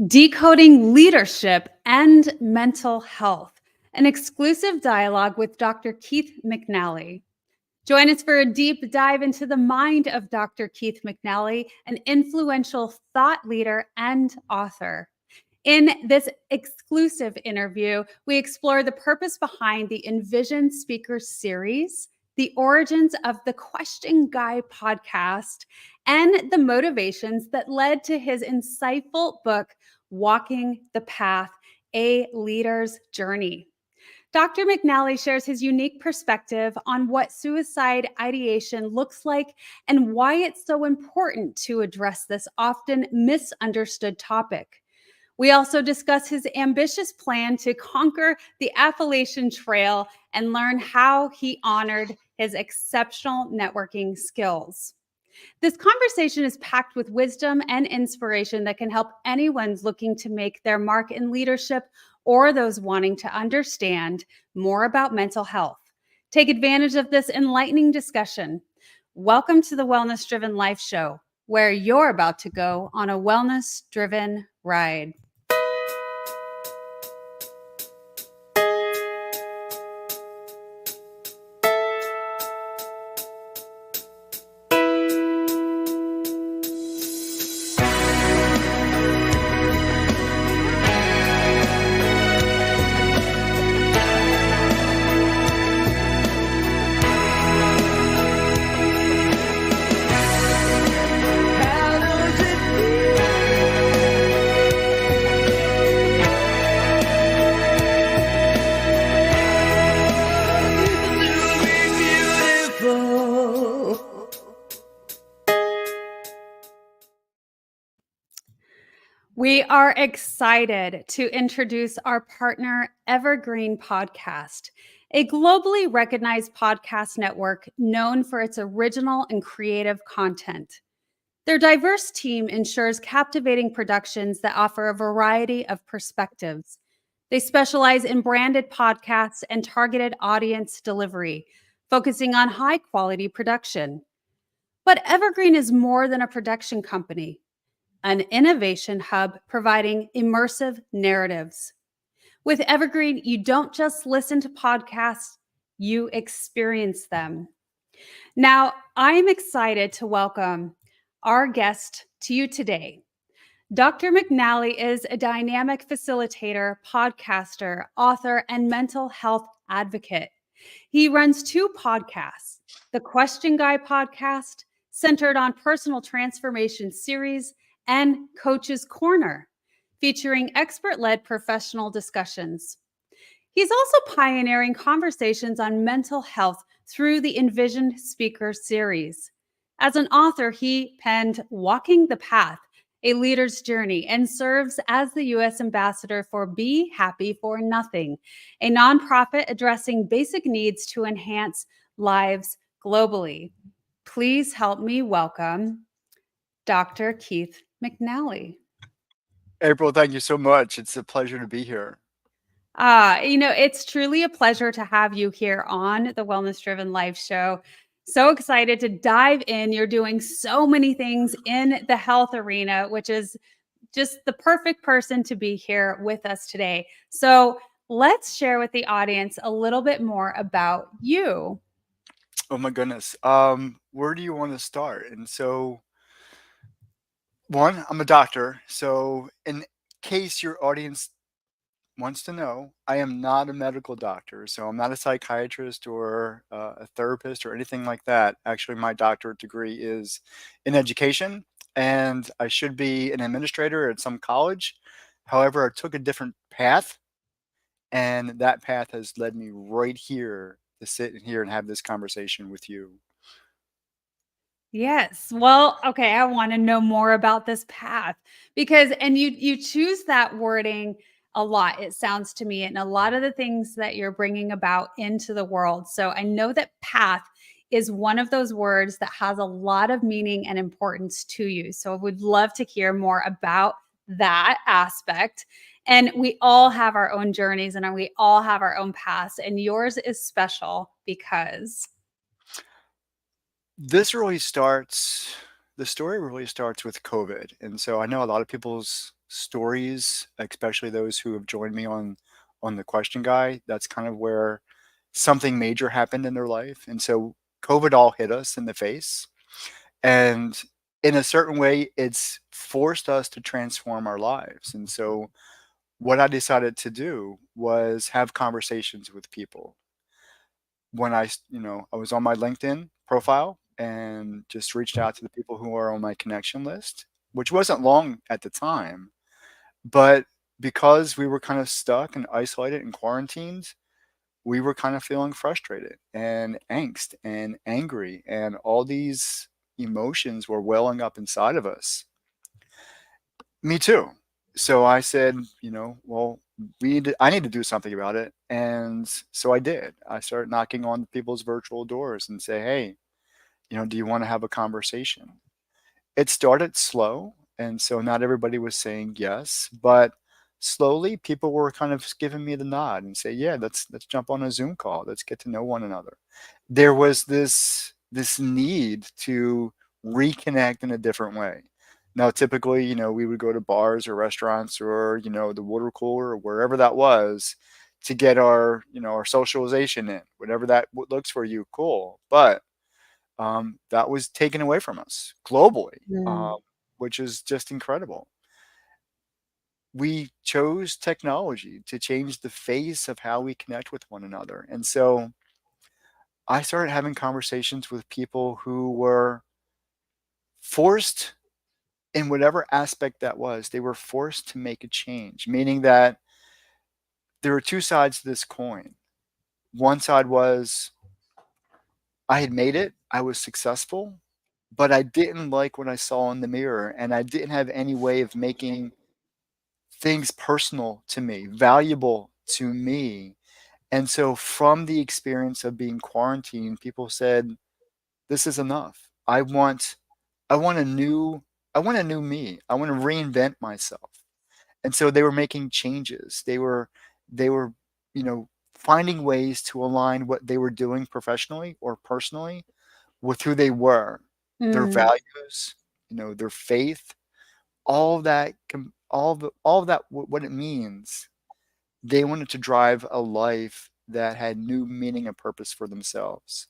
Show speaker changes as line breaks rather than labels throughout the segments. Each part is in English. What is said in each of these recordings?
Decoding Leadership and Mental Health, an exclusive dialogue with Dr. Keith McNally. Join us for a deep dive into the mind of Dr. Keith McNally, an influential thought leader and author. In this exclusive interview, we explore the purpose behind the Envision Speakers Series, the origins of the Question Guy podcast, and the motivations that led to his insightful book, Walking the Path, A Leader's Journey. Dr. McNally shares his unique perspective on what suicide ideation looks like and why it's so important to address this often misunderstood topic. We also discuss his ambitious plan to conquer the Appalachian Trail and learn how he honored his exceptional networking skills. This conversation is packed with wisdom and inspiration that can help anyone looking to make their mark in leadership or those wanting to understand more about mental health. Take advantage of this enlightening discussion. Welcome to the Wellness Driven Life Show, where you're about to go on a wellness driven ride. We are excited to introduce our partner, Evergreen Podcast, a globally recognized podcast network known for its original and creative content. Their diverse team ensures captivating productions that offer a variety of perspectives. They specialize in branded podcasts and targeted audience delivery, focusing on high-quality production. But Evergreen is more than a production company, an innovation hub providing immersive narratives. With Evergreen, you don't just listen to podcasts, you experience them. Now, I'm excited to welcome our guest to you today. Dr. McNally is a dynamic facilitator, podcaster, author, and mental health advocate. He runs two podcasts, the Question Guy podcast, centered on personal transformation series, and Coach's Corner, featuring expert-led professional discussions. He's also pioneering conversations on mental health through the Envision Speakers Series. As an author, he penned Walking the Path, A Leader's Journey, and serves as the U.S. Ambassador for Be Happy for Nothing, a nonprofit addressing basic needs to enhance lives globally. Please help me welcome Dr. Keith McNally.
April, thank you so much. It's a pleasure to be here.
It's truly a pleasure to have you here on the Wellness Driven Life Show. So excited to dive in. You're doing so many things in the health arena, which is just the perfect person to be here with us today. So let's share with the audience a little bit more about you.
Oh my goodness. Where do you want to start? And so, one, I'm a doctor. So, in case your audience wants to know, I am not a medical doctor. So, I'm not a psychiatrist or a therapist or anything like that. Actually, my doctorate degree is in education, and I should be an administrator at some college. However, I took a different path, and that path has led me right here to sit in here and have this conversation with you.
Yes. Well, okay, I want to know more about this path because and you choose that wording a lot. It sounds to me and a lot of the things that you're bringing about into the world. So I know that path is one of those words that has a lot of meaning and importance to you. So I would love to hear more about that aspect. And we all have our own journeys and we all have our own paths and yours is special because
This really starts the story really starts with COVID. And so I know a lot of people's stories, especially those who have joined me on the question guy, that's kind of where something major happened in their life. And so COVID all hit us in the face. And in a certain way, it's forced us to transform our lives. And so what I decided to do was have conversations with people. When I was on my LinkedIn profile and just reached out to the people who are on my connection list, which wasn't long at the time, but because we were kind of stuck and isolated and quarantined, we were kind of feeling frustrated and angst and angry, and all these emotions were welling up inside of us. Me too. So I said, well, I need to do something about it. And so I did. I started knocking on people's virtual doors and say, hey, do you want to have a conversation? It started slow, and so not everybody was saying yes, but slowly people were kind of giving me the nod and say, yeah, let's jump on a Zoom call. Let's get to know one another. There was this need to reconnect in a different way. Now, typically, we would go to bars or restaurants or, the water cooler or wherever that was to get our socialization in, whatever that looks for you, cool. But that was taken away from us globally,
Mm.
which is just incredible. We chose technology to change the face of how we connect with one another. And so I started having conversations with people who were forced in whatever aspect that was, they were forced to make a change, meaning that there were two sides to this coin. One side was I had made it, I was successful, but I didn't like what I saw in the mirror, and I didn't have any way of making things personal to me, valuable to me. And so from the experience of being quarantined, people said, this is enough. I want a new I want a new me. I want to reinvent myself. And so they were making changes. They were, finding ways to align what they were doing professionally or personally with who they were, their
Mm.
values, their faith, all that all of that what it means. They wanted to drive a life that had new meaning and purpose for themselves.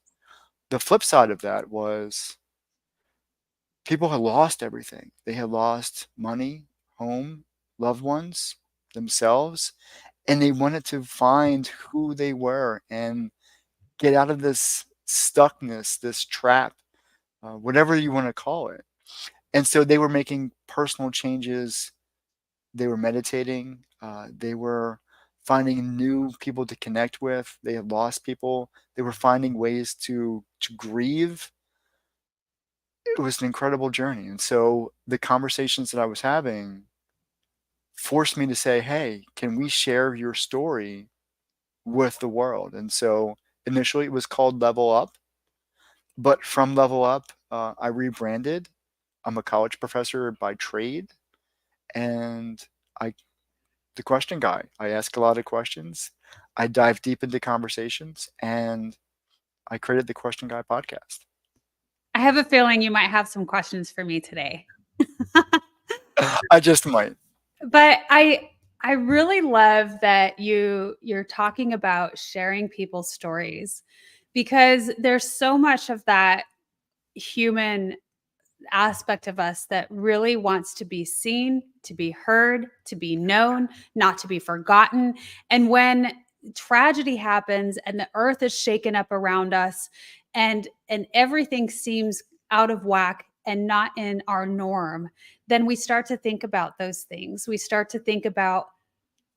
The flip side of that was people had lost everything. They had lost money, home, loved ones, themselves, and they wanted to find who they were and get out of this stuckness, this trap, whatever you want to call it. And so they were making personal changes. They were meditating. They were finding new people to connect with. They had lost people. They were finding ways to grieve. It was an incredible journey. And so the conversations that I was having forced me to say, hey, can we share your story with the world? And so initially it was called Level Up, but from Level Up, I rebranded. I'm a college professor by trade, and I the question guy. I ask a lot of questions. I dive deep into conversations, and I created the Question Guy podcast.
I have a feeling you might have some questions for me today.
I just might.
But I really love that you're talking about sharing people's stories, because there's so much of that human aspect of us that really wants to be seen, to be heard, to be known, not to be forgotten. And when tragedy happens and the earth is shaken up around us, and everything seems out of whack and not in our norm, then we start to think about those things. We start to think about,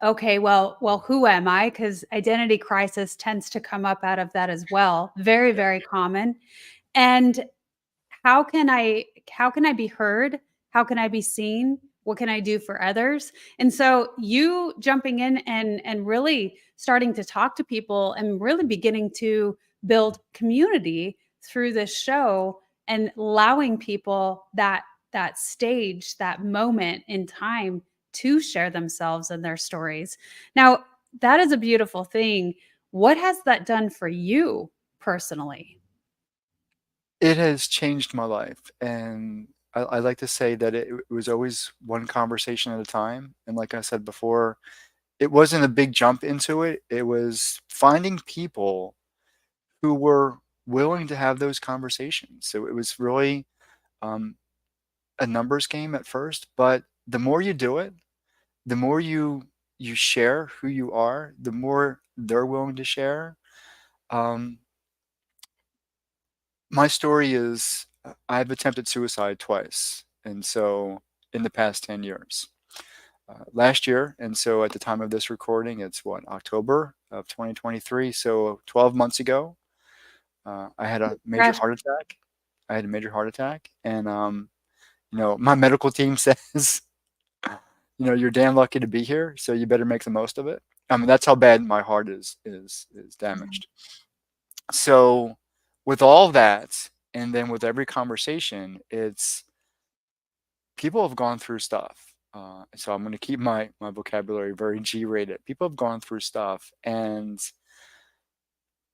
okay, well, who am I? Because identity crisis tends to come up out of that as well. Very, very common. And how can I be heard? How can I be seen? What can I do for others? And so you jumping in and really starting to talk to people and really beginning to build community through this show and allowing people that stage, that moment in time to share themselves and their stories. Now, that is a beautiful thing. What has that done for you personally?
It has changed my life, and I like to say that it was always one conversation at a time. And like I said before, it wasn't a big jump into it. It was finding people who were willing to have those conversations. So it was really um, a numbers game at first, but the more you do it, the more you share who you are, the more they're willing to share. Um, my story is I've attempted suicide twice, and so in the past 10 years. Last year, and so at the time of this recording, it's what, October of 2023. So 12 months ago, I had a major
Crash.
heart attack. I had a major heart attack, and my medical team says, you're damn lucky to be here, so you better make the most of it. I mean, that's how bad my heart is damaged. So, with all that, and then with every conversation, it's people have gone through stuff. So I'm going to keep my vocabulary very G-rated. People have gone through stuff, and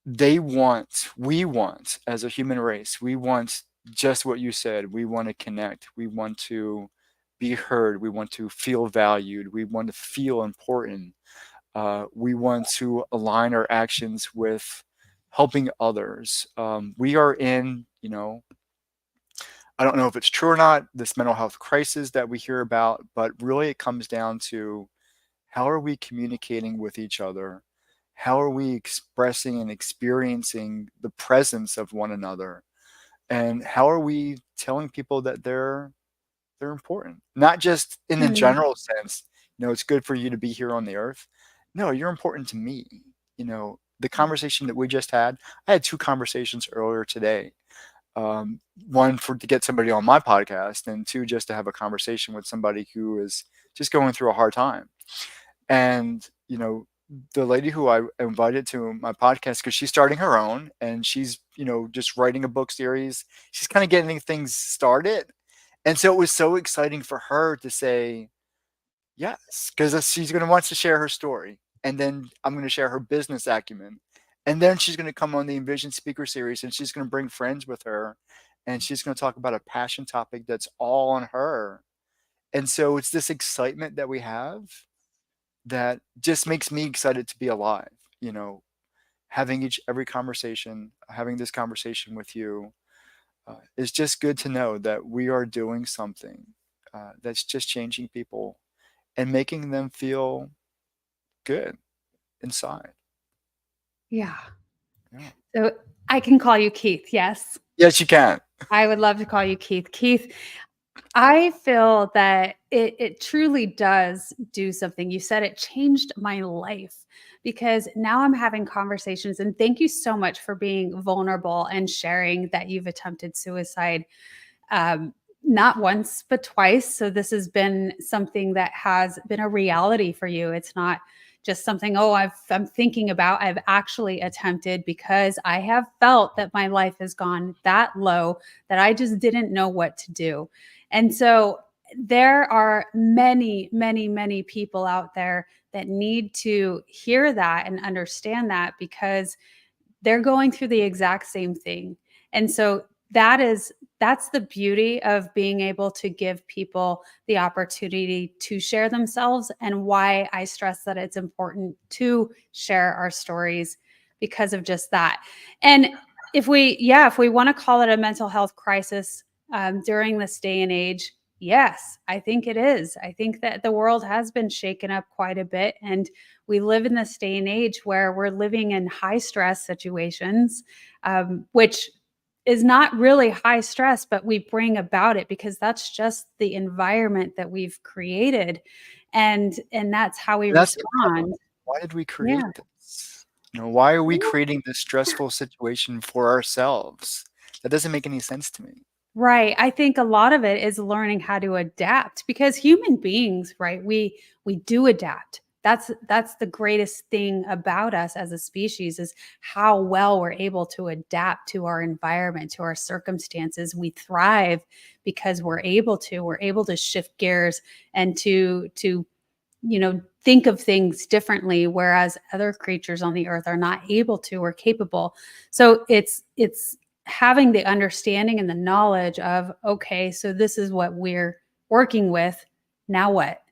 we want, as a human race, we want just what you said. We want to connect. We want to be heard. We want to feel valued. We want to feel important. We want to align our actions with helping others. We are in, I don't know if it's true or not, this mental health crisis that we hear about, but really it comes down to how are we communicating with each other? How are we expressing and experiencing the presence of one another? And how are we telling people that they're important? Not just in a
Hmm.
general sense, it's good for you to be here on the earth. No, you're important to me. The conversation that we just had, I had two conversations earlier today. One to get somebody on my podcast, and two just to have a conversation with somebody who is just going through a hard time. And the lady who I invited to my podcast, because she's starting her own, and she's just writing a book series. She's kind of getting things started, and so it was so exciting for her to say yes, because she's going to want to share her story, and then I'm going to share her business acumen, and then she's going to come on the Envision Speaker Series, and she's going to bring friends with her, and she's going to talk about a passion topic that's all on her. And so it's this excitement that we have that just makes me excited to be alive. You know, having every conversation, having this conversation with you, is just good to know that we are doing something that's just changing people and making them feel good inside.
Yeah.
Yeah.
So I can call you Keith. Yes.
Yes, you can.
I would love to call you Keith. Keith, I feel that it truly does do something. You said it changed my life because now I'm having conversations. And thank you so much for being vulnerable and sharing that you've attempted suicide, um, not once, but twice. So this has been something that has been a reality for you. It's not just something, oh, I'm thinking about. I've actually attempted because I have felt that my life has gone that low that I just didn't know what to do. And so there are many, many, many people out there that need to hear that and understand that because they're going through the exact same thing. And so that's the beauty of being able to give people the opportunity to share themselves, and why I stress that it's important to share our stories because of just that. And if we want to call it a mental health crisis during this day and age, yes, I think it is. I think that the world has been shaken up quite a bit, and we live in this day and age where we're living in high stress situations, which is not really high stress, but we bring about it because that's just the environment that we've created, and that's how we
And that's the problem.
respond.
Why did we
Yeah.
create this? Why are we creating this stressful situation for ourselves? That doesn't make any sense to me.
Right. I think a lot of it is learning how to adapt because human beings, right? We do adapt. That's the greatest thing about us as a species is how well we're able to adapt to our environment, to our circumstances. We thrive because we're able to. We're able to shift gears and to think of things differently, whereas other creatures on the earth are not able to or capable. So it's having the understanding and the knowledge of, okay, so this is what we're working with. Now what?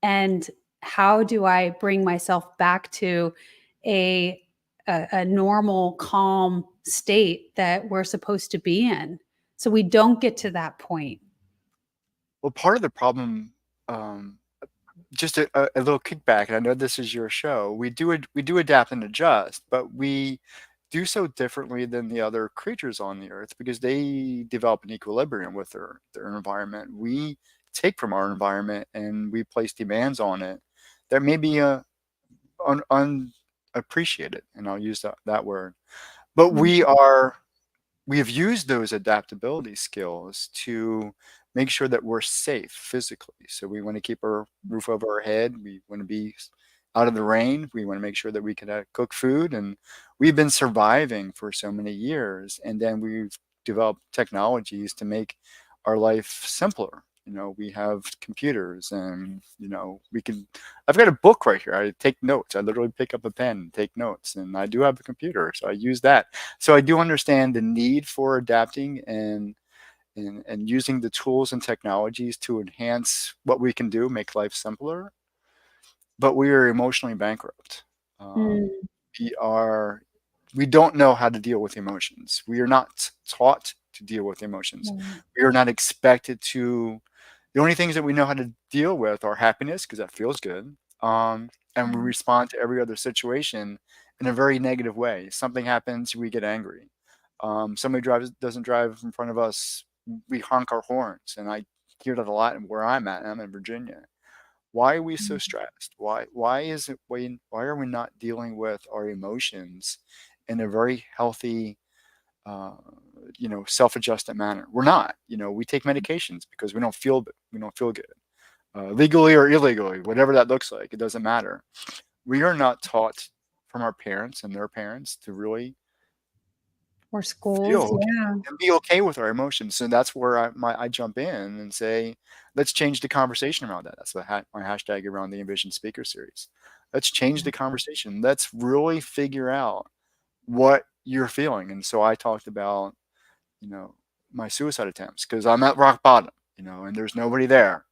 And how do I bring myself back to a a normal, calm state that we're supposed to be in, so we don't get to that point?
Well, part of the problem, um, just a little kickback, and I know this is your show. We do adapt and adjust, but we do so differently than the other creatures on the earth because they develop an equilibrium with their environment. We take from our environment and we place demands on it that may be unappreciated, and I'll use that word. But we have used those adaptability skills to make sure that we're safe physically. So we want to keep our roof over our head. We want to be out of the rain. We want to make sure that we can cook food. And we've been surviving for so many years. And then we've developed technologies to make our life simpler. We have computers and, I've got a book right here. I take notes. I literally pick up a pen and take notes. And I do have a computer, so I use that. So I do understand the need for adapting and using the tools and technologies to enhance what we can do, make life simpler. But we are emotionally bankrupt. Um,
Mm,
we are we don't know how to deal with emotions. We are not taught to deal with emotions.
right.
We are not expected to. The only things that we know how to deal with are happiness because that feels good, and we
Right.
respond to every other situation in a very negative way. Something happens, we get angry. Somebody doesn't drive in front of us, we honk our horns, and I hear that a lot where I'm at. I'm in Virginia. Why are we so
Mm,
stressed? Why are we not dealing with our emotions in a very healthy, uh, self-adjusted manner? We're not. We take medications because we don't feel good, legally or illegally, whatever that looks like. It doesn't matter. We are not taught from our parents and their parents to really
or
feel
schools,
okay
yeah.
and be okay with our emotions. So that's where I jump in and say, let's change the conversation around that. That's my hashtag around the Envision Speaker Series. Let's change the conversation. Let's really figure out what you're feeling. And so I talked about, you know, my suicide attempts because I'm at rock bottom, and there's nobody there.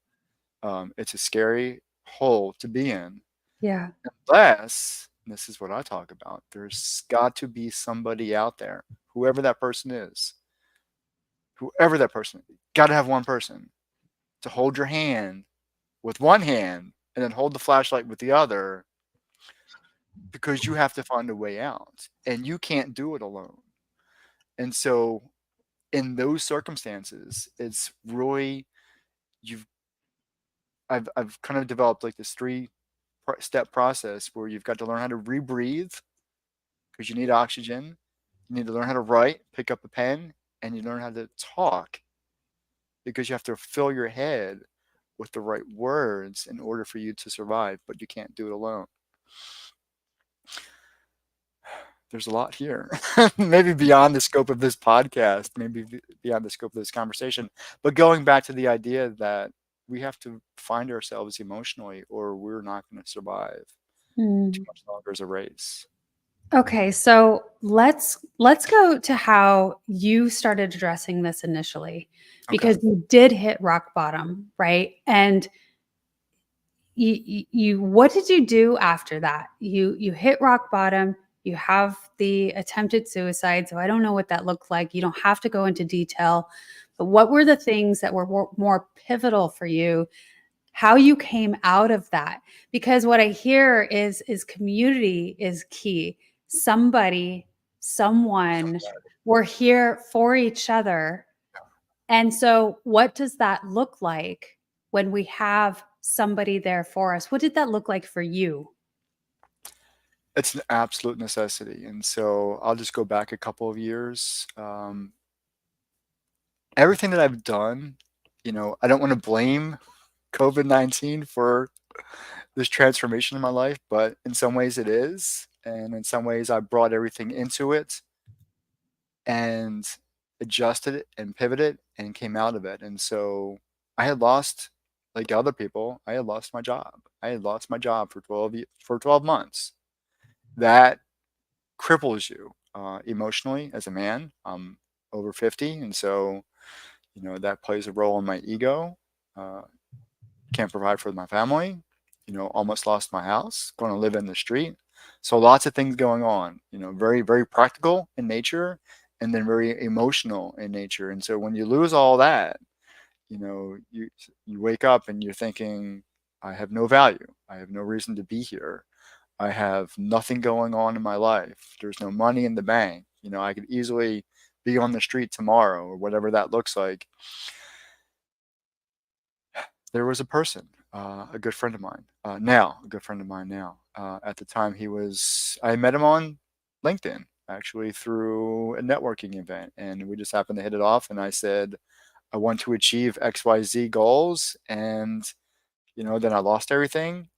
It's a scary hole to be in.
Yeah.
Unless, and this is what I talk about, there's got to be somebody out there, whoever that person is, whoever that person is, got to have one person to hold your hand with one hand and then hold the flashlight with the other because you have to find a way out and you can't do it alone. And so, in those circumstances, it's really, you've, I've kind of developed like this step process where you've got to learn how to rebreathe because you need oxygen. You need to learn how to write, pick up a pen, and you learn how to talk because you have to fill your head with the right words in order for you to survive, but you can't do it alone. There's a lot here, maybe beyond the scope of this podcast, maybe beyond the scope of this conversation. But going back to the idea that we have to find ourselves emotionally, or we're not going to survive too
Mm.
much longer as a race.
Okay, so let's go to how you started addressing this initially,
Okay.
because you did hit rock bottom, right? And you what did you do after that? You hit rock bottom, you have the attempted suicide, so I don't know what that looked like. You don't have to go into detail, but what were the things that were more pivotal for you, how you came out of that? Because what I hear is community is key. Somebody, someone, we're here for each other. And so what does that look like when we have somebody there for us? What did that look like for you?
It's an absolute necessity. And so I'll just go back a couple of years. Everything that I've done, I don't want to blame COVID-19 for this transformation in my life, but in some ways it is. And in some ways I brought everything into it and adjusted it and pivoted and came out of it. And so I had lost, like other people, I had lost my job. I had lost my job for 12 months. That cripples you emotionally as a man. over 50. And so, that plays a role in my ego. Uh, can't provide for my family, almost lost my house, going to live in the street. So lots of things going on, very, very practical in nature and then very emotional in nature. And so when you lose all that, you wake up and you're thinking, I have no value. I have no reason to be here. I have nothing going on in my life. There's no money in the bank. I could easily be on the street tomorrow or whatever that looks like. There was a person, a good friend of mine, now, a good friend of mine now. At the time, I met him on LinkedIn, actually, through a networking event. And we just happened to hit it off. And I said, I want to achieve XYZ goals. And, then I lost everything.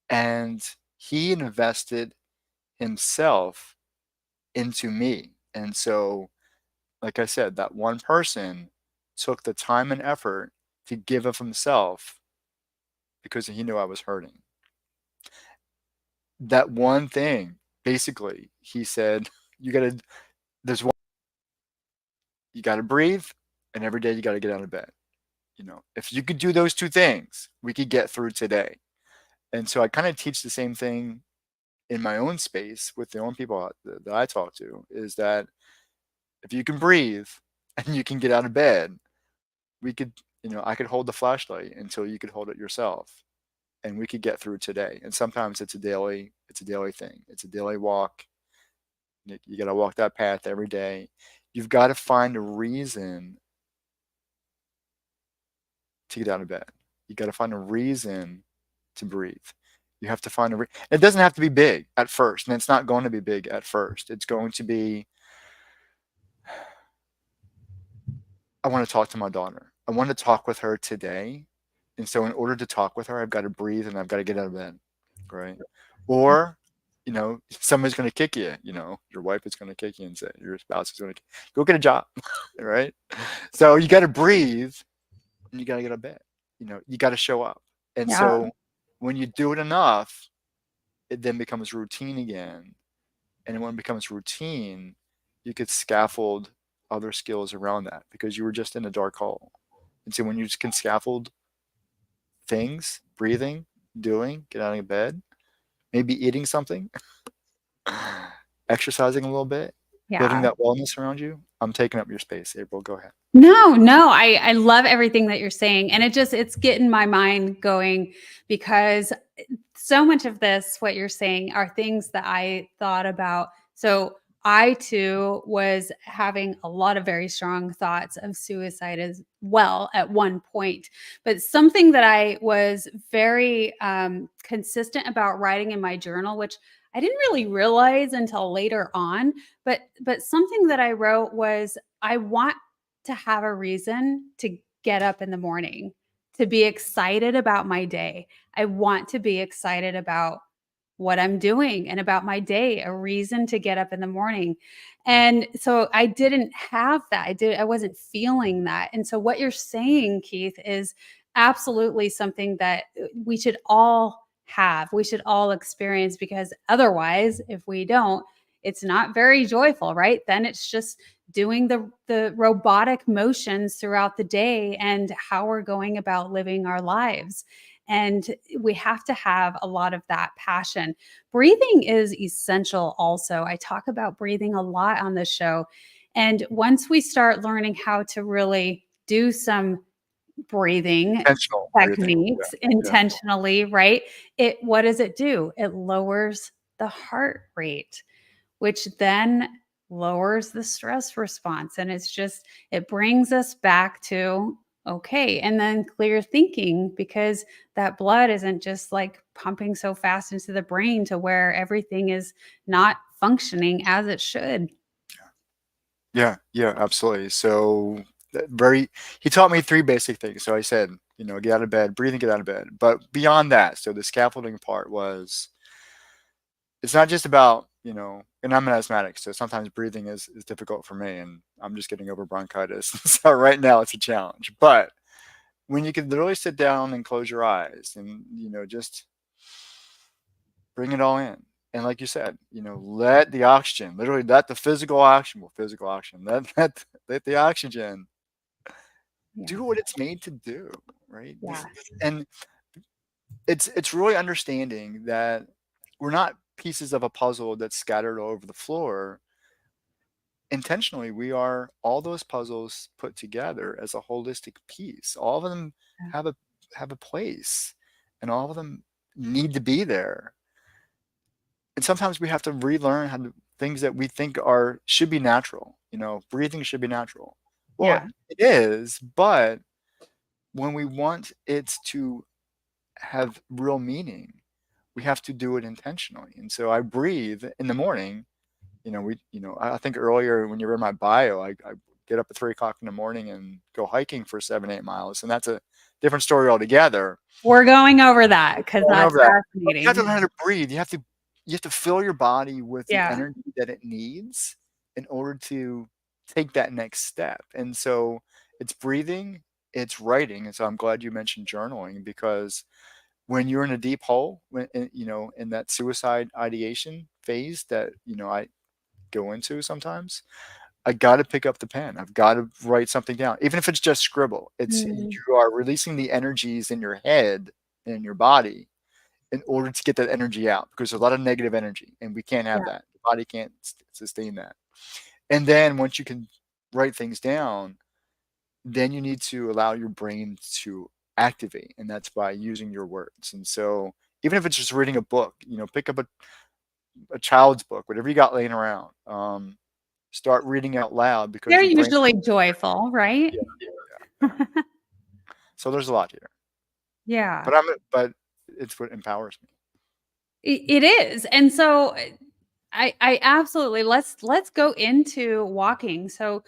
And he invested himself into me. And so, like I said, that one person took the time and effort to give of himself because he knew I was hurting. That one thing, basically, he said, there's one, you gotta breathe, and every day you gotta get out of bed. If you could do those two things, we could get through today. And so I kind of teach the same thing in my own space with the own people that I talk to, is that if you can breathe and you can get out of bed, we could, I could hold the flashlight until you could hold it yourself. And we could get through today. And sometimes it's a daily thing. It's a daily walk. You got to walk that path every day. You've got to find a reason to get out of bed. You got to find a reason to breathe. You have to find it doesn't have to be big at first, and it's not going to be big at first. It's going to be, I want to talk to my daughter. I want to talk with her today. And so in order to talk with her, I've got to breathe and I've got to get out of bed. Right. Or, somebody's going to kick you, your wife is going to kick you and say, your spouse is going to go get a job. Right. So you got to breathe and you got to get out of bed. You got to show up. And
Yeah.
so when you do it enough, it then becomes routine again. And when it becomes routine, you could scaffold other skills around that because you were just in a dark hole. And so when you can scaffold things, breathing, doing, get out of bed, maybe eating something, exercising a little bit, building
Yeah.
that wellness around you. I'm taking up your space, April. Go ahead.
No, I love everything that you're saying. And it's getting my mind going because so much of this, what you're saying, are things that I thought about. So I too was having a lot of very strong thoughts of suicide as well at one point. But something that I was very consistent about writing in my journal, which I didn't really realize until later on, but something that I wrote was, I want to have a reason to get up in the morning, to be excited about my day. I want to be excited about what I'm doing and about my day, a reason to get up in the morning. And so I didn't have that. I wasn't feeling that. And so what you're saying, Keith, is absolutely something that we should all have. We should all experience, because otherwise, if we don't, it's not very joyful, right? Then it's just doing the robotic motions throughout the day and how we're going about living our lives. And we have to have a lot of that passion. Breathing is essential also. I talk about breathing a lot on this show. And once we start learning how to really do some breathing
Intentional breathing.
techniques
Yeah.
intentionally, right? What does it do? It lowers the heart rate, which then lowers the stress response. And it brings us back to, okay, and then clear thinking, because that blood isn't just like pumping so fast into the brain to where everything is not functioning as it should.
Yeah, absolutely. So he taught me three basic things. So I said, get out of bed, breathe and get out of bed. But beyond that, so the scaffolding part was, it's not just about, and I'm an asthmatic, so sometimes breathing is difficult for me, and I'm just getting over bronchitis. So right now it's a challenge. But when you can literally sit down and close your eyes and, just bring it all in. And like you said, let the oxygen, literally let the physical oxygen, let let the oxygen
Yeah.
do what it's made to do, right?
Yeah.
And it's really understanding that we're not pieces of a puzzle that's scattered all over the floor. Intentionally, we are all those puzzles put together as a holistic piece. All of them
Yeah.
have a place, and all of them need to be there. And sometimes we have to relearn how to things that we think are should be natural. Breathing should be natural. Well,
Yeah.
it is, but when we want it to have real meaning, we have to do it intentionally. And so I breathe in the morning. I think earlier when you read my bio, I get up at 3 o'clock in the morning and go hiking for 7, 8 miles, and that's a different story altogether.
We're going over that because
Going
that's
over that, but you have to
fascinating.
learn how to breathe. You have to fill your body with the
Yeah.
energy that it needs in order to take that next step. And so it's breathing, it's writing. And so I'm glad you mentioned journaling, because when you're in a deep hole, in that suicide ideation phase that I go into sometimes, I got to pick up the pen. I've got to write something down, even if it's just scribble.
Mm.
You are releasing the energies in your head and in your body in order to get that energy out, because there's a lot of negative energy, and we can't have
Yeah.
that. The body can't sustain that. And then once you can write things down, then you need to allow your brain to activate, and that's by using your words. And so even if it's just reading a book, pick up a child's book, whatever you got laying around. Start reading out loud, because
They're
your brain.
usually joyful, right?
Yeah, yeah, yeah. So there's a lot here,
Yeah.
but it's what empowers me.
It is. And so I absolutely let's go into walking. So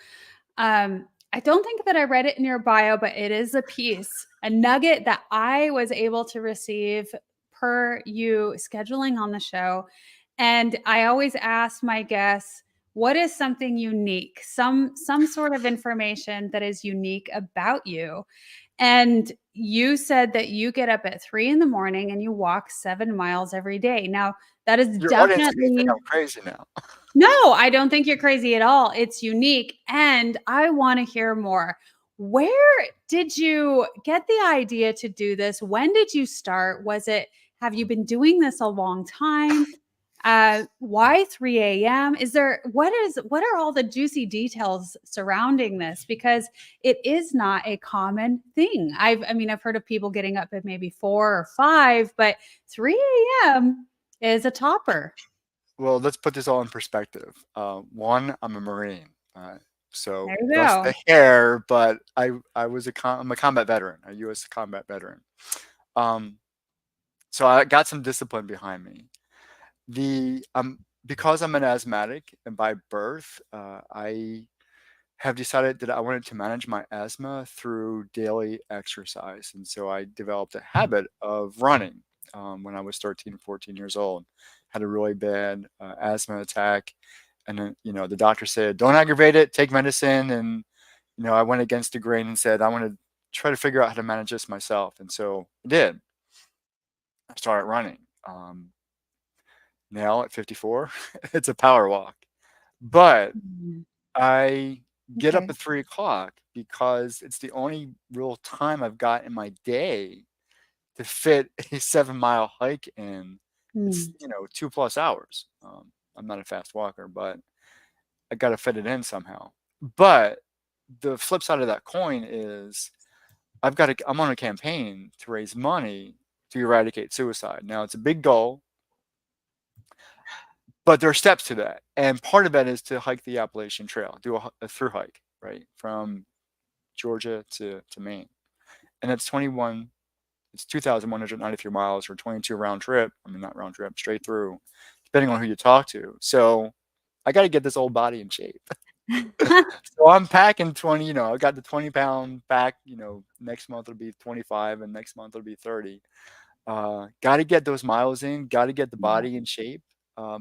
I don't think that I read it in your bio, but it is a nugget that I was able to receive per you scheduling on the show. And I always ask my guests, what is something unique, some sort of information that is unique about you? And you said that you get up at 3 in the morning and you walk 7 miles every day. Now, that is
Your audience may think
definitely
I'm crazy now.
no, I don't think you're crazy at all. It's unique, and I wanna hear more. Where did you get the idea to do this? When did you start? Have you been doing this a long time? Why 3 a.m.? What are all the juicy details surrounding this? Because it is not a common thing. I've heard of people getting up at maybe 4 or 5, but 3 a.m. is a topper.
Well, let's put this all in perspective. One, I'm a Marine, so
There you
thus
go.
the hair. But I'm a combat veteran, a U.S. combat veteran. Um, so I got some discipline behind me. Because I'm an asthmatic, and by birth, I have decided that I wanted to manage my asthma through daily exercise. And so I developed a habit of running when I was 13, 14 years old. Had a really bad asthma attack. And then, the doctor said, don't aggravate it, take medicine. And, I went against the grain and said, I want to try to figure out how to manage this myself. And so I did. I started running. Now at 54, it's a power walk. But
Mhm.
I get up
Okay.
at 3 o'clock because it's the only real time I've got in my day to fit a 7 mile hike in. It's,
Mm.
2+ hours. I'm not a fast walker, but I got to fit it in somehow. But the flip side of that coin is I'm on a campaign to raise money to eradicate suicide. Now, it's a big goal, but there are steps to that. And part of that is to hike the Appalachian Trail, do a through hike, right? From Georgia to Maine. And it's 2,193 miles, or 22 round trip. I mean, not round trip, straight through, depending on who you talk to. So I got to get this old body in shape. So I'm packing 20, I got the 20-pound pack, next month it'll be 25, and next month it'll be 30. Got to get those miles in, got to get the
Yeah.
body in shape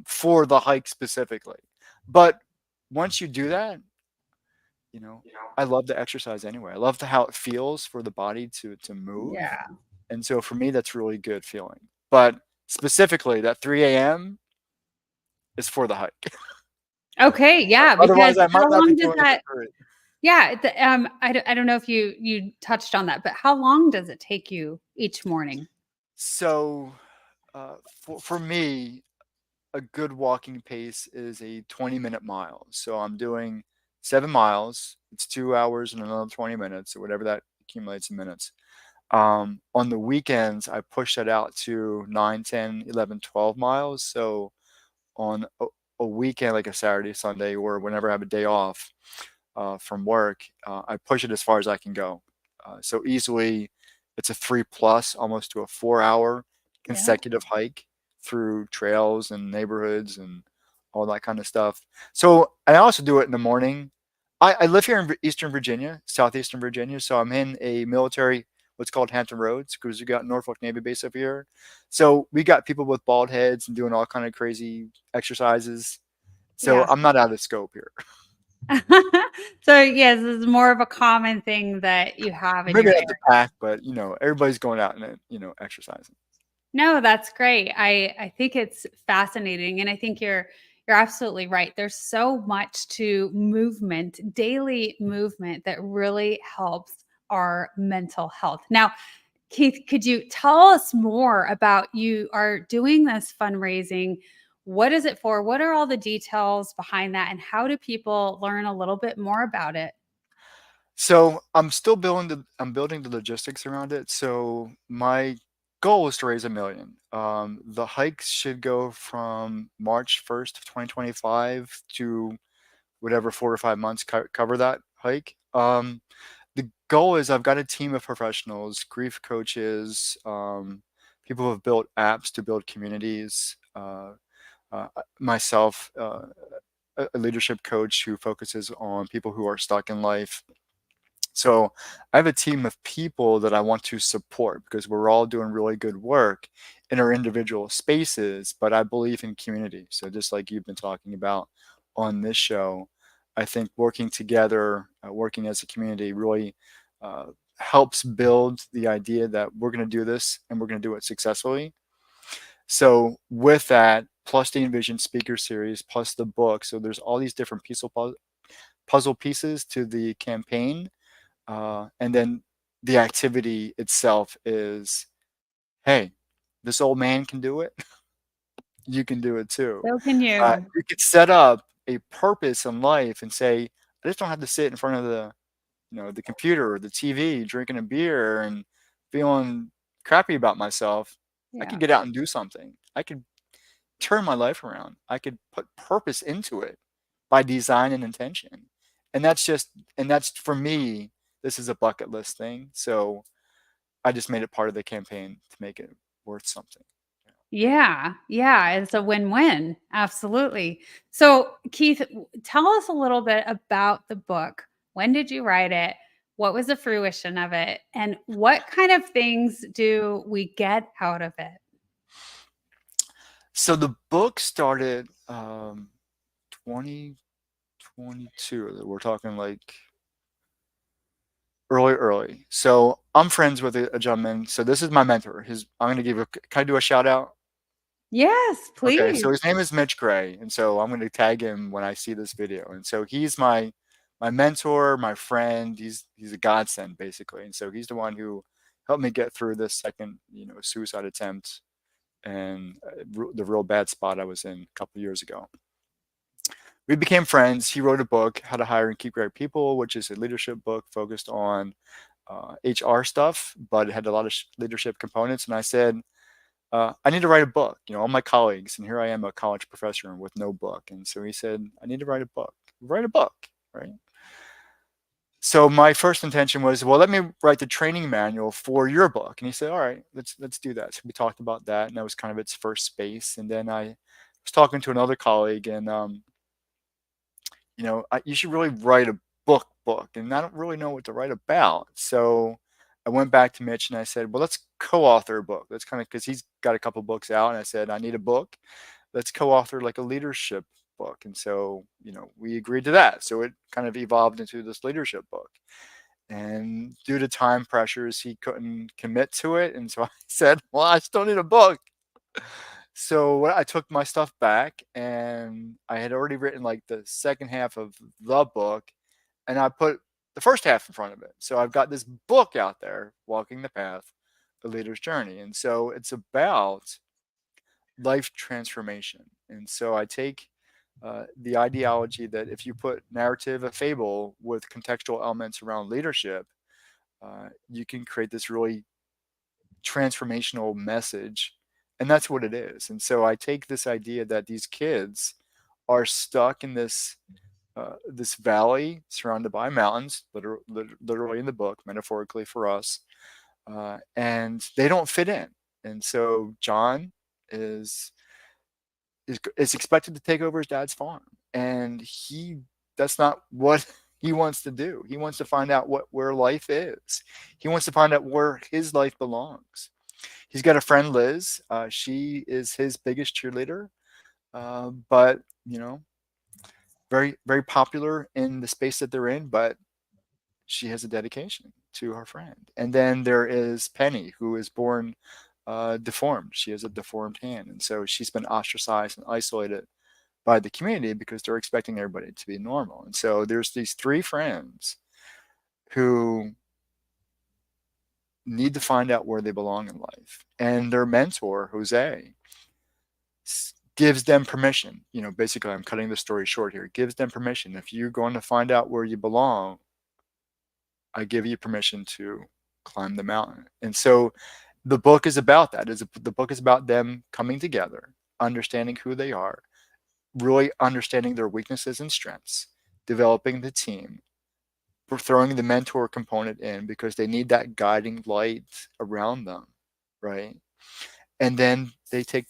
for the hike specifically. But once you do that, you know, I love the exercise anyway. I love how it feels for the body to move.
Yeah.
And so for me, that's really good feeling. But specifically, that 3 a.m. is for the hike.
Okay, yeah, because
Otherwise, I might
how
not be
long does
doing it
that
for free.
Yeah, I don't know if you touched on that, but how long does it take you each morning?
So, for me, a good walking pace is a 20-minute mile. So I'm doing 7 miles. It's 2 hours and another 20 minutes, or whatever that accumulates in minutes. On the weekends, I push that out to 9, 10, 11, 12 miles. So on a weekend, like a Saturday, Sunday, or whenever I have a day off from work, I push it as far as I can go. So easily, it's a 3 plus, almost to a 4 hour
Yeah.
consecutive hike through trails and neighborhoods and all that kind of stuff. So I also do it in the morning. I live here in Eastern Virginia, southeastern Virginia. So I'm in a military, what's called Hampton Roads, because we got Norfolk Navy base up here. So we got people with bald heads and doing all kind of crazy exercises. So
Yeah.
I'm not out of scope here.
So, yes, this is more of a common thing that you have in
Maybe
your
I
area.
have to pack, but everybody's going out and exercising.
No, that's great. I think it's fascinating, and I think you're absolutely right. There's so much to movement, daily movement that really helps our mental health. Now, Keith, could you tell us more about you are doing this fundraising? What is it for? What are all the details behind that? And how do people learn a little bit more about it?
So I'm building the logistics around it. So my goal is to raise 1 million. The hikes should go from March 1st of 2025 to whatever 4 or 5 months cover that hike. The goal is I've got a team of professionals, grief coaches, people who have built apps to build communities. Myself, a leadership coach who focuses on people who are stuck in life. So I have a team of people that I want to support because we're all doing really good work in our individual spaces, but I believe in community. So just like you've been talking about on this show, I think working together, working as a community really uh, helps build the idea that we're going to do this and we're going to do it successfully. So with that, plus the Envision Speaker Series, plus the book, so there's all these different puzzle pieces to the campaign, and then the activity itself is, hey, this old man can do it. You can do it too.
So can you.
You could set up a purpose in life and say, I just don't have to sit in front of the computer or the TV drinking a beer and feeling crappy about myself. I
Yeah.
could get out and do something. I could turn my life around. I could put purpose into it by design and intention. And that's for me, this is a bucket list thing. So I just made it part of the campaign to make it worth something.
Yeah, yeah, it's a win-win. Absolutely. So, Keith, tell us a little bit about the book. When did you write it? What was the fruition of it? And what kind of things do we get out of it?
So the book started 2022. We're talking like early. So I'm friends with a gentleman. So this is my mentor. I'm going to can I do a shout out?
Yes,
Okay,
please.
so his name is Mitch Gray, and so I'm going to tag him when I see this video. And so he's my mentor, my friend. He's a godsend basically, and so he's the one who helped me get through this second, suicide attempt and the real bad spot I was in a couple of years ago. We became friends. He wrote a book, How to Hire and Keep Great People, which is a leadership book focused on HR stuff, but it had a lot of leadership components. And I said, I need to write a book, all my colleagues, and here I am, a college professor with no book. And so he said, I need to write a book. Write a book, right? So my first intention was, well, let me write the training manual for your book. And he said, all right, let's do that. So we talked about that, and that was kind of its first space. And then I was talking to another colleague, and you should really write a book, and I don't really know what to write about. So I went back to Mitch and I said, well, let's co-author a book. That's kind of because he's got a couple books out, and I said, I need a book. Let's co-author like a leadership book. And so, we agreed to that. So it kind of evolved into this leadership book. And due to time pressures, he couldn't commit to it. And so I said, well, I still need a book. So I took my stuff back, and I had already written like the second half of the book, and I put the first half in front of it. So I've got this book out there, Walking the Path, The Leader's Journey. And so it's about life transformation. And so I take the ideology that if you put narrative, a fable, with contextual elements around leadership, you can create this really transformational message. And that's what it is. And so I take this idea that these kids are stuck in this valley surrounded by mountains, literally in the book, metaphorically for us, and they don't fit in. And so John is is expected to take over his dad's farm, and that's not what he wants to do. He wants to find out where life is. He wants to find out where his life belongs. He's got a friend, Liz. She is his biggest cheerleader, but very very popular in the space that they're in, but she has a dedication to her friend. And then there is Penny, who is born deformed. She has a deformed hand, and so she's been ostracized and isolated by the community because they're expecting everybody to be normal. And so there's these three friends who need to find out where they belong in life, and their mentor, Jose, gives them permission. Basically, I'm cutting the story short here. Gives them permission. If you're going to find out where you belong, I give you permission to climb the mountain. And so the book is about that. The book is about them coming together, understanding who they are, really understanding their weaknesses and strengths, developing the team, throwing the mentor component in because they need that guiding light around them, right? And then they take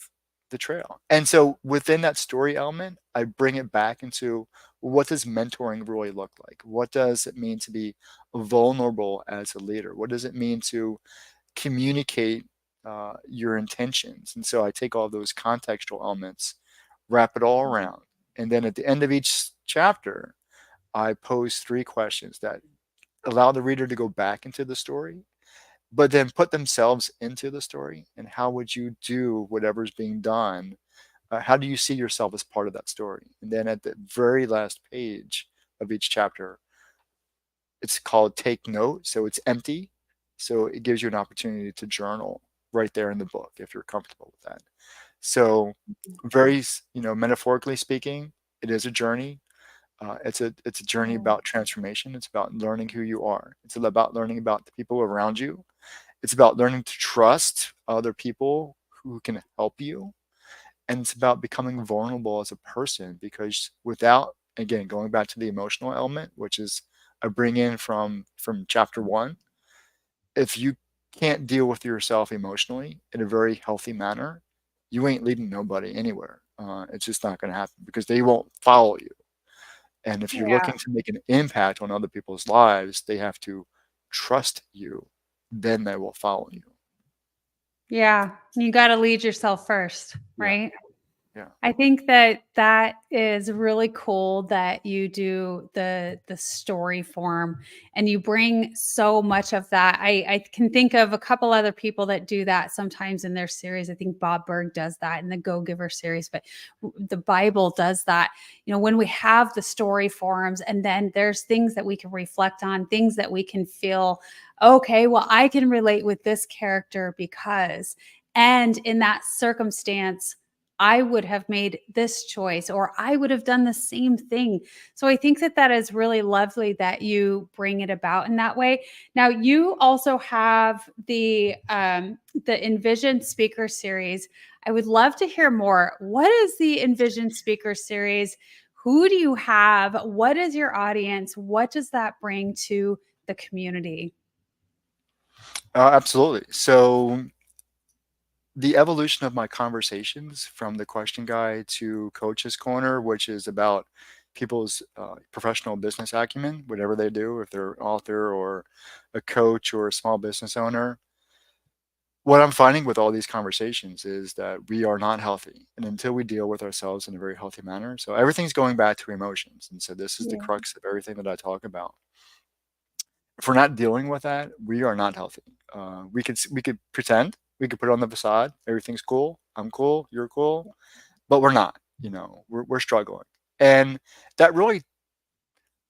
the trail. And so within that story element, I bring it back into, what does mentoring really look like? What does it mean to be vulnerable as a leader? What does it mean to communicate your intentions? And so I take all those contextual elements, wrap it all around, and then at the end of each chapter, I pose 3 questions that allow the reader to go back into the story, but then put themselves into the story. And how would you do whatever's being done? How do you see yourself as part of that story? And then at the very last page of each chapter, it's called Take Note. So it's empty. So it gives you an opportunity to journal right there in the book if you're comfortable with that. So very, metaphorically speaking, it is a journey. It's a journey about transformation. It's about learning who you are. It's about learning about the people around you. It's about learning to trust other people who can help you. And it's about becoming vulnerable as a person, because without, again, going back to the emotional element, which is I bring in from chapter 1, if you can't deal with yourself emotionally in a very healthy manner, you ain't leading nobody anywhere. It's just not going to happen because they won't follow you. And if you're
Yeah.
looking to make an impact on other people's lives, they have to trust you. Then they will follow you.
Yeah. You got to lead yourself first,
Yeah.
right?
Yeah.
I think that is really cool that you do the story form and you bring so much of that. I can think of a couple other people that do that sometimes in their series. I think Bob Berg does that in the Go Giver series, but the Bible does that. When we have the story forms, and then there's things that we can reflect on, things that we can feel, okay, well, I can relate with this character because, and in that circumstance, I would have made this choice, or I would have done the same thing. So I think that is really lovely that you bring it about in that way. Now, you also have the Envision Speaker Series. I would love to hear more. What is the Envision Speaker Series? Who do you have? What is your audience? What does that bring to the community?
Absolutely. So the evolution of my conversations, from the question guide to Coach's Corner, which is about people's professional business acumen, whatever they do, if they're an author or a coach or a small business owner. What I'm finding with all these conversations is that we are not healthy. And until we deal with ourselves in a very healthy manner, so everything's going back to emotions. And so this is the
Yeah.
crux of everything that I talk about. If we're not dealing with that, we are not healthy. We could pretend, we could put on the facade, everything's cool, I'm cool, you're cool, but we're not. We're struggling, and that really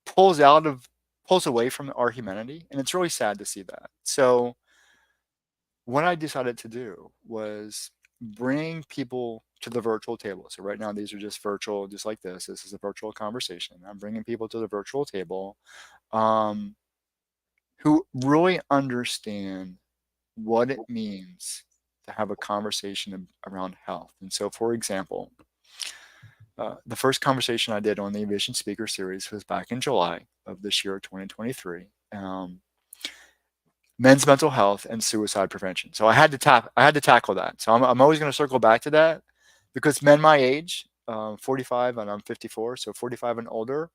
pulls out of pulls away from our humanity, and it's really sad to see that. So what I decided to do was bring people to the virtual table. So right now these are just virtual, just like this. This is a virtual conversation. I'm bringing people to the virtual table um, who really understand what it means to have a conversation around health. And so, for example, the first conversation I did on the Envision Speakers Series was back in July of this year, 2023. Men's mental health and suicide prevention. So I had to tackle that. So I'm always going to circle back to that because men my age, 45 and I'm 54, so 45 and older,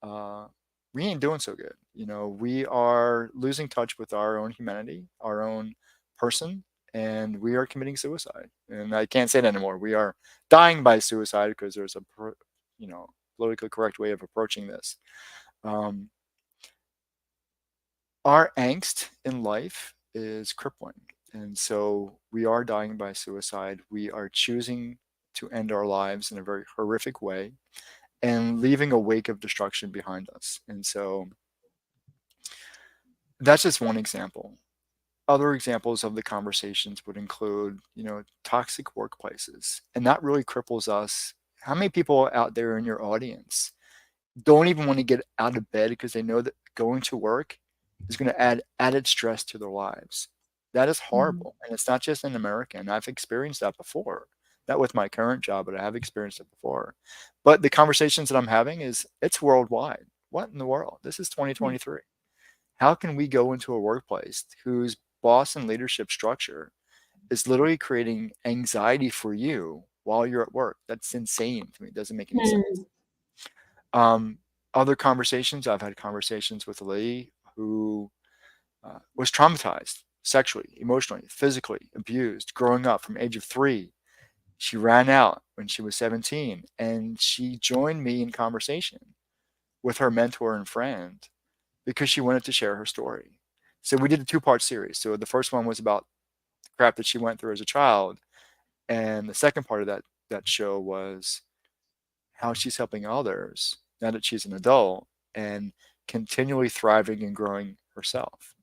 uh, we ain't doing so good. You know, we are losing touch with our own humanity, our own person, and we are committing suicide. And I can't say it anymore. We are dying by suicide because there's a, you know, politically correct way of approaching this. Um, our angst in life is crippling. And so we are dying by suicide. We are choosing to end our lives in a very horrific way and leaving a wake of destruction behind us. And so that's just one example. Other examples of the conversations would include, you know, toxic workplaces. And that really cripples us. How many people out there in your audience don't even want to get out of bed because they know that going to work is going to add added stress to their lives? That is
Mhm.
horrible. And it's not just in America. And I've experienced that before. Not with my current job, but I have experienced it before. But the conversations that I'm having is it's worldwide. What in the world? This is
Yeah.
2023. How can we go into a workplace whose boss and leadership structure is literally creating anxiety for you while you're at work? That's insane to me. It doesn't make any sense.
Mm.
Um, Other conversations, I've had conversations with a lady who was traumatized sexually, emotionally, physically abused growing up from age of 3. She ran out when she was 17 and she joined me in conversation with her mentor and friend because she wanted to share her story. So we did a two-part series. So the first one was about the crap that she went through as a child, and the second part of that show was how she's helping others now that she's an adult and continually thriving and growing herself.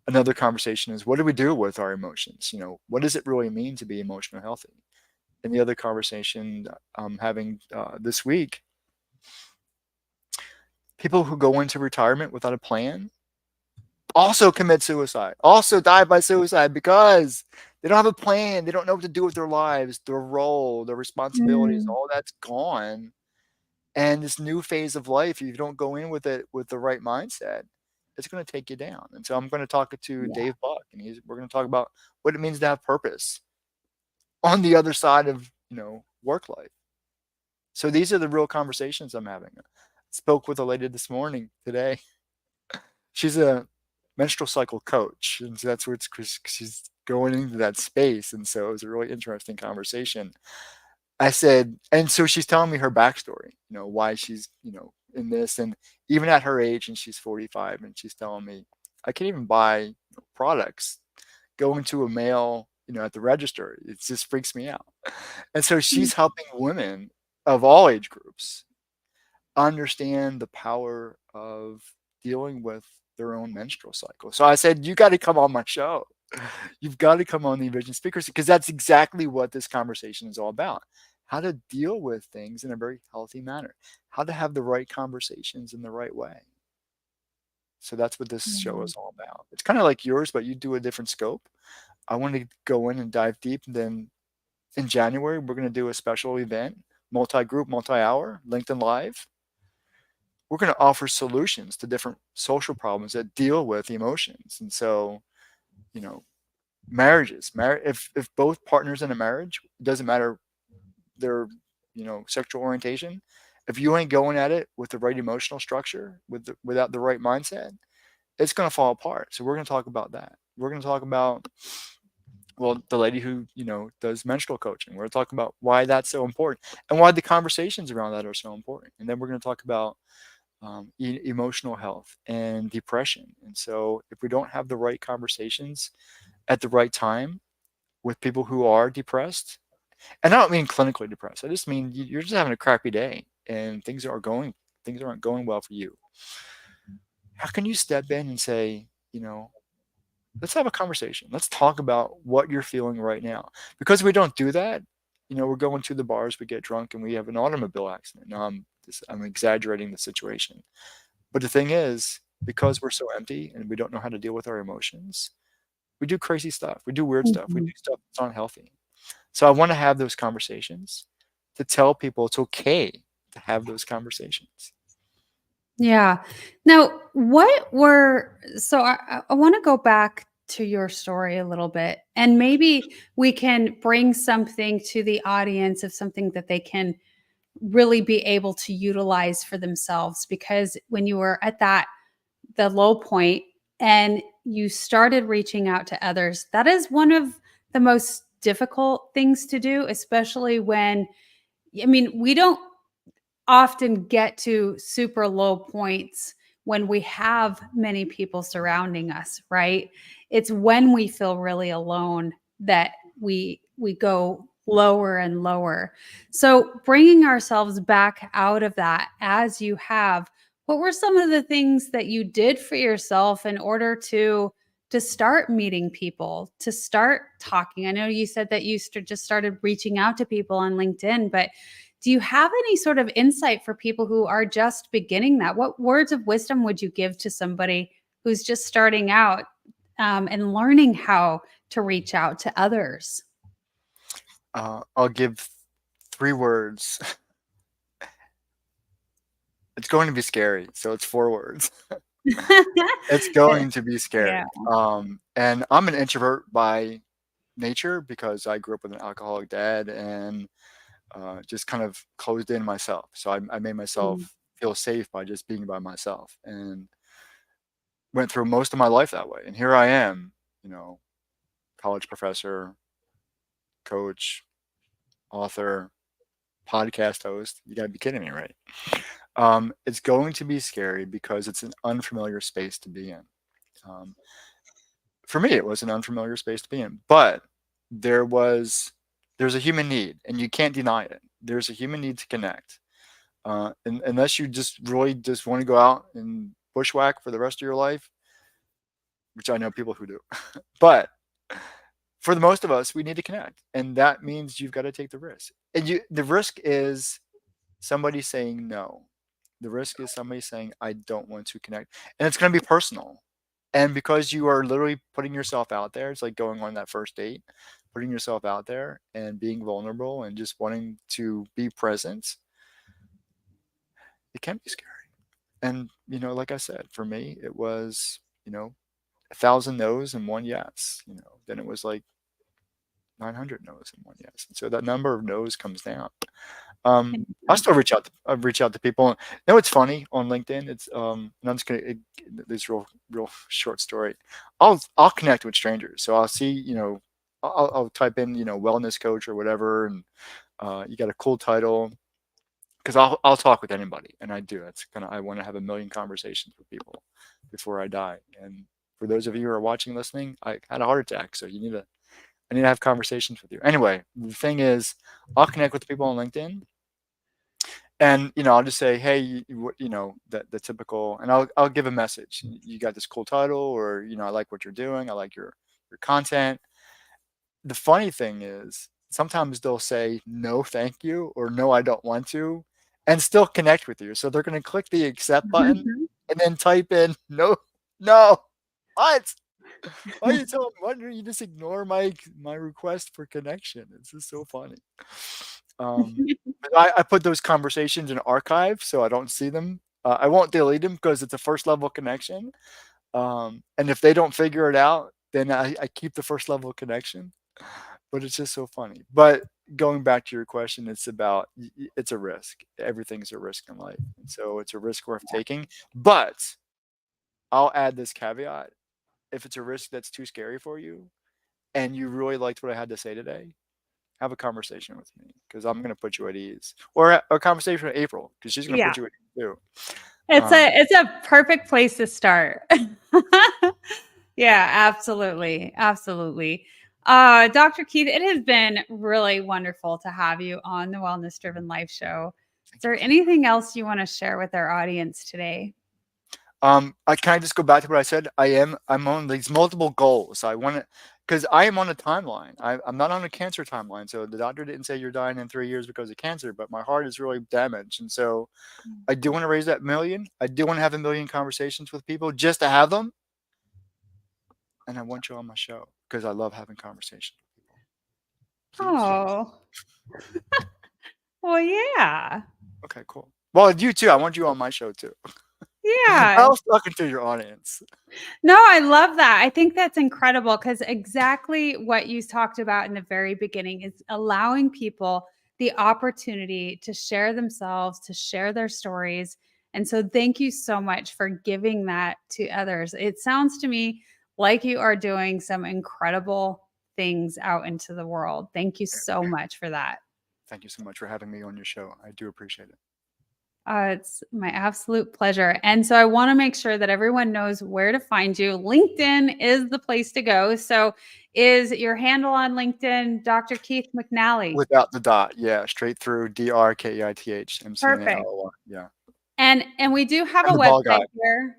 Another conversation is what do we do with our emotions? You know, what does it really mean to be emotionally healthy? And the other conversation I'm having this week, people who go into retirement without a plan also commit suicide, also die by suicide because they don't have a plan. They don't know what to do with their lives, their role, their responsibilities,
Mm.
all that's gone. And this new phase of life, if you don't go in with it with the right mindset, it's going to take you down. And so I'm going to talk to
Yeah.
Dave Buck, and we're going to talk about what it means to have purpose on the other side of, you know, work life. So these are the real conversations I'm having. I spoke with a lady this morning today. She's a menstrual cycle coach, and so that's where she's going into that space. And so it was a really interesting conversation. I said, and so she's telling me her backstory, you know, why she's, you know, in this, and even at her age, and she's 45, and she's telling me, I can't even buy, you know, products. Going to a mail, you know, at the register, it just freaks me out. And so
Mm.
she's helping women of all age groups understand the power of dealing with their own menstrual cycle. So I said, you got to come on my show. You've got to come on the Envision Speakers because that's exactly what this conversation is all about. How to deal with things in a very healthy manner, how to have the right conversations in the right way. So that's what this show
Yeah.
is all about. It's kind of like yours, but you do a different scope. I want to go in and dive deep. And then in January, we're going to do a special event, multi group, multi hour, LinkedIn Live. We're going to offer solutions to different social problems that deal with emotions. And so, you know, marriages, if both partners in a marriage, it doesn't matter their, you know, sexual orientation, if you ain't going at it with the right emotional structure, without the right mindset, it's going to fall apart. So we're going to talk about that. We're going to talk about, well, the lady who, you know, does menstrual coaching. We're going to talk about why that's so important and why the conversations around that are so important. And then we're going to talk about emotional health and depression. And so if we don't have the right conversations at the right time with people who are depressed, and I don't mean clinically depressed, I just mean you're just having a crappy day and things aren't going well for you. how can you step in and say, let's have a conversation. Let's talk about what you're feeling right now. Because we don't do that, we're going to the bars, we get drunk, and we have an automobile accident. Now I'm exaggerating the situation. But the thing is, because we're so empty and we don't know how to deal with our emotions, we do crazy stuff. We do weird stuff. We do
Mhm.
stuff that's not healthy. So I want to have those conversations to tell people it's okay to have those conversations.
Yeah. Now, I want to go back to your story a little bit, and maybe we can bring something to the audience of something that they can really be able to utilize for themselves. Because when you were at the low point and you started reaching out to others, that is one of the most difficult things to do, especially when, I mean, we don't often get to super low points when we have many people surrounding us, right? It's when we feel really alone that we go lower and lower. So bringing ourselves back out of that, as you have, what were some of the things that you did for yourself in order to start meeting people, to start talking? I know you said that you just started reaching out to people on LinkedIn, but do you have any sort of insight for people who are just beginning that? What words of wisdom would you give to somebody who's just starting out, and learning how to reach out to others?
I'll give 3 words. It's going to be scary, so it's 4 words. It's going to be
Yeah.
scary. And I'm an introvert by nature because I grew up with an alcoholic dad and just kind of closed in myself. So I made
Mm.
myself feel safe by just being by myself and went through most of my life that way. And here I am, you know, college professor, coach, author, podcast host. You got to be kidding me, right? It's going to be scary because it's an unfamiliar space to be in. Um, for me, it was an unfamiliar space to be in, but there was there's a human need, and you can't deny it. There's a human need to connect, and unless you just really just want to go out and bushwhack for the rest of your life, which I know people who do, but for the most of us, we need to connect, and that means you've got to take the risk. And the risk is somebody saying no. The risk is somebody saying, I don't want to connect. And it's going to be personal. And because you are literally putting yourself out there, it's like going on that first date, putting yourself out there and being vulnerable and just wanting to be present. It can be scary. And, like I said, for me, it was, 1,000 no's and one yes. Then it was like 900 no's and one yes. And so that number of no's comes down. I still reach out to people. You know what's funny on LinkedIn? It's and I'm just gonna this real short story. I'll connect with strangers. So I'll see, I'll type in, wellness coach or whatever, and you got a cool title because I'll talk with anybody, and I do. It's kind of I want to have a million conversations with people before I die. And for those of you who are watching, listening, I had a heart attack, so I need to have conversations with you. Anyway, the thing is, I'll connect with people on LinkedIn and I'll just say, hey, the typical, and I'll give a message. You got this cool title, or I like what you're doing. I like your content. The funny thing is, sometimes they'll say no, thank you, or no, I don't want to, and still connect with you. So they're going to click the accept button and then type in no, no, what? Why don't you just ignore my request for connection? It's just so funny. But I put those conversations in archive so I don't see them. I won't delete them because it's a first level connection. And if they don't figure it out, then I keep the first level connection. But it's just so funny. But going back to your question, it's a risk. Everything's a risk in life. And so it's a risk worth taking. But I'll add this caveat. If it's a risk that's too scary for you and you really liked what I had to say today, have a conversation with me because I'm going to put you at ease, or a conversation with April because she's going to
Yeah.
put you at ease too.
It's
Um,
a perfect place to start. Yeah, absolutely. Absolutely. Dr. Keith, it has been really wonderful to have you on the Wellness Driven Life Show. Is
Thank you.
there anything else you want to share with our audience today?
Can I just go back to what I said? I'm on these multiple goals. I want to, because I am on a timeline. I'm not on a cancer timeline. So the doctor didn't say you're dying in 3 years because of cancer, but my heart is really damaged. And so I do want to raise that million. I do want to have a million conversations with people just to have them. And I want you on my show because I love having conversations with people. Please.
Oh, well, yeah.
Okay, cool. Well, you too. I want you on my show too. I
Yeah.
was talking to your audience.
No, I love that. I think that's incredible because exactly what you talked about in the very beginning is allowing people the opportunity to share themselves, to share their stories. And so, thank you so much for giving that to others. It sounds to me like you are doing some incredible things out into the world. Thank you so much for that.
Thank you so much for having me on your show. I do appreciate it.
It's my absolute pleasure. And so I want to make sure that everyone knows where to find you. LinkedIn is the place to go. So is your handle on LinkedIn Dr. Keith McNally?
Without the dot, yeah, straight through DrKeith
Perfect.
McNally, yeah,
And we do have a
and the ball guy,
website here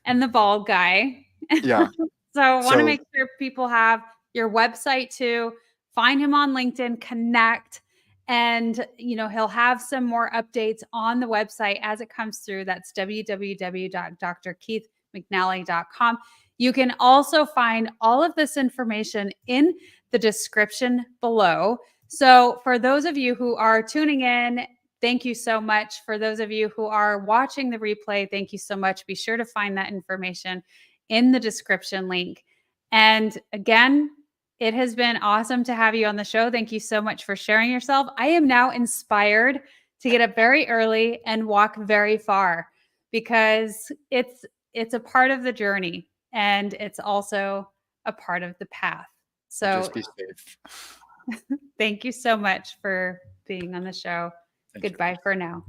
and the bald guy.
yeah.
So I want to
So
make sure people have your website too. Find him on LinkedIn, connect, and he'll have some more updates on the website as it comes through. That's www.drkeithmcnally.com. You can also find all of this information in the description below. So for those of you who are tuning in, thank you so much. For those of you who are watching the replay, thank you so much. Be sure to find that information in the description link. And again, it has been awesome to have you on the show. Thank you so much for sharing yourself. I am now inspired to get up very early and walk very far because it's a part of the journey and it's also a part of the path. So
just be safe.
thank you so much for being on the show.
Thank you.
Goodbye for now.